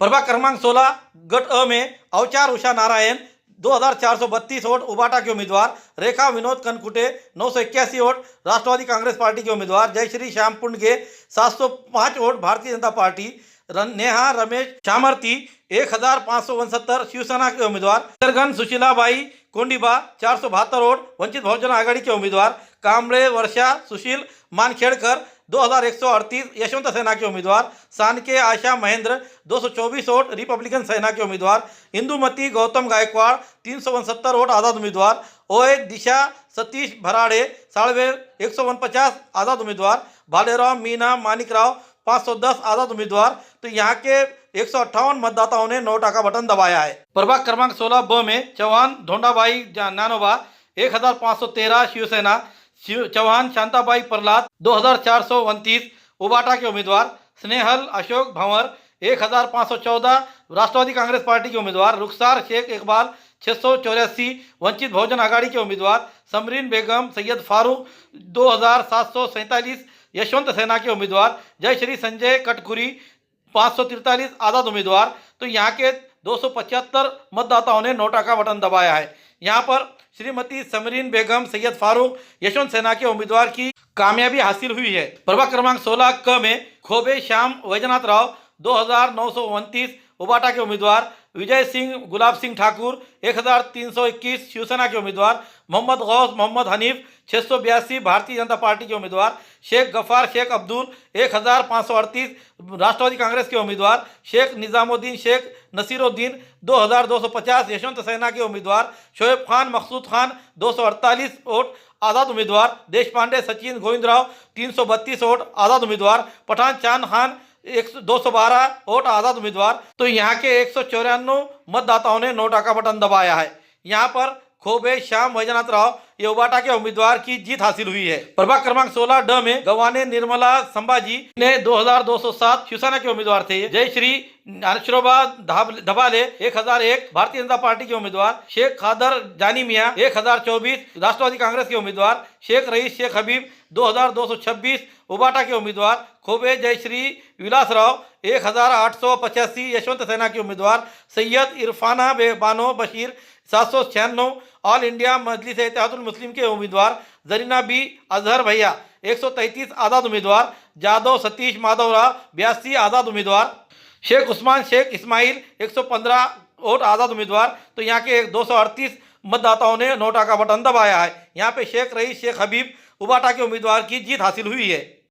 प्रभाग क्रमांक 16 गट अ में अवचार उषा नारायण 2432 वोट उबाटा के उम्मीदवार, रेखा विनोद कनकुटे 981 वोट राष्ट्रवादी कांग्रेस पार्टी के उम्मीदवार, जयश्री श्याम पुंडगे 705 वोट भारतीय जनता पार्टी, नेहा रमेश श्यामर्ती 1569 शिवसेना के उम्मीदवार, सरगन सुशीलाबाई कोंडीबा 472 वोट वंचित बहुजन आघाड़ी के उम्मीदवार, कांबळे वर्षा सुशील मानखेड़कर 2138 यशवंत सेना के उम्मीदवार, सानके आशा महेंद्र 224 वोट रिपब्लिकन सेना के उम्मीदवार, इंदुमती गौतम गायकवाड़ 369 वोट आज़ाद उम्मीदवार, ओए दिशा सतीश भराड़े सालवे 149 आज़ाद उम्मीदवार, भालेराव मीना मानिकराव 510 आज़ाद उम्मीदवार। तो यहाँ के 158 मतदाताओं ने नोटा का बटन दबाया है। प्रभाग क्रमांक 16 ब में चौहान धोंडाबाई नानोबा 1513 शिवसेना, चौहान शांताबाई प्रहलाद 2429 उबाटा के उम्मीदवार, स्नेहल अशोक भंवर 1514 राष्ट्रवादी कांग्रेस पार्टी के उम्मीदवार, रुखसार शेख इकबाल 684 वंचित बहुजन आघाड़ी के उम्मीदवार, समरीन बेगम सैयद फारूक 2747 यशवंत सेना के उम्मीदवार, जयश्री संजय कटकुरी 543 आज़ाद उम्मीदवार। तो यहाँ के 275 मतदाताओं ने नोटा का बटन दबाया है। यहाँ पर श्रीमती समरीन बेगम सैयद फारूक यशवंत सेना के उम्मीदवार की कामयाबी हासिल हुई है। प्रभाग क्रमांक 16 क में खोबे श्याम वैजनाथ राव 2929 उबाटा के उम्मीदवार, विजय सिंह गुलाब सिंह ठाकुर 1321 शिवसेना के उम्मीदवार, मोहम्मद गौस मोहम्मद हनीफ 682 भारतीय जनता पार्टी के उम्मीदवार, शेख गफ़ार शेख अब्दुल 1538 राष्ट्रवादी कांग्रेस के उम्मीदवार, शेख निज़ामुद्दीन शेख नसीरुद्दीन 2250 यशवंत सेना के उम्मीदवार, शोएब खान मकसूद खान 248 वोट आज़ाद उम्मीदवार, देश पांडे सचिन गोविंदराव 332 वोट आज़ाद उम्मीदवार, पठान चांद खान 212 वोट आज़ाद उम्मीदवार। तो यहाँ के 194 मतदाताओं ने नोटा का बटन दबाया है। यहाँ पर खोबे श्याम वैजनाथ राव ये उबाटा के उम्मीदवार की जीत हासिल हुई है। प्रभाग क्रमांक 16 ड में गवाने निर्मला संभाजी ने 2207 शिवसेना के उम्मीदवार थे, जयश्री अनशरोबा धबाले 1001 भारतीय जनता पार्टी के उम्मीदवार, शेख खादर जानी मियाँ 1024 राष्ट्रवादी कांग्रेस के उम्मीदवार, शेख रईस शेख हबीब 2226 उबाटा के उम्मीदवार, खोबे जयश्री विलास राव 1885 यशवंत सेना के उम्मीदवार, सैयद इरफाना बानो बशीर 796 ऑल इंडिया मजलिस इत्तेहादुल मुस्लिम के उम्मीदवार, जरीना बी अजहर भैया 133 आज़ाद उम्मीदवार, जादव सतीश माधवराव 82 आज़ाद उम्मीदवार, शेख उस्मान शेख इस्माइल 115 वोट आज़ाद उम्मीदवार। तो यहाँ के 238 मतदाताओं ने नोटा का बटन दबाया है। यहाँ पे शेख रईस शेख हबीब उबाटा के उम्मीदवार की जीत हासिल हुई है।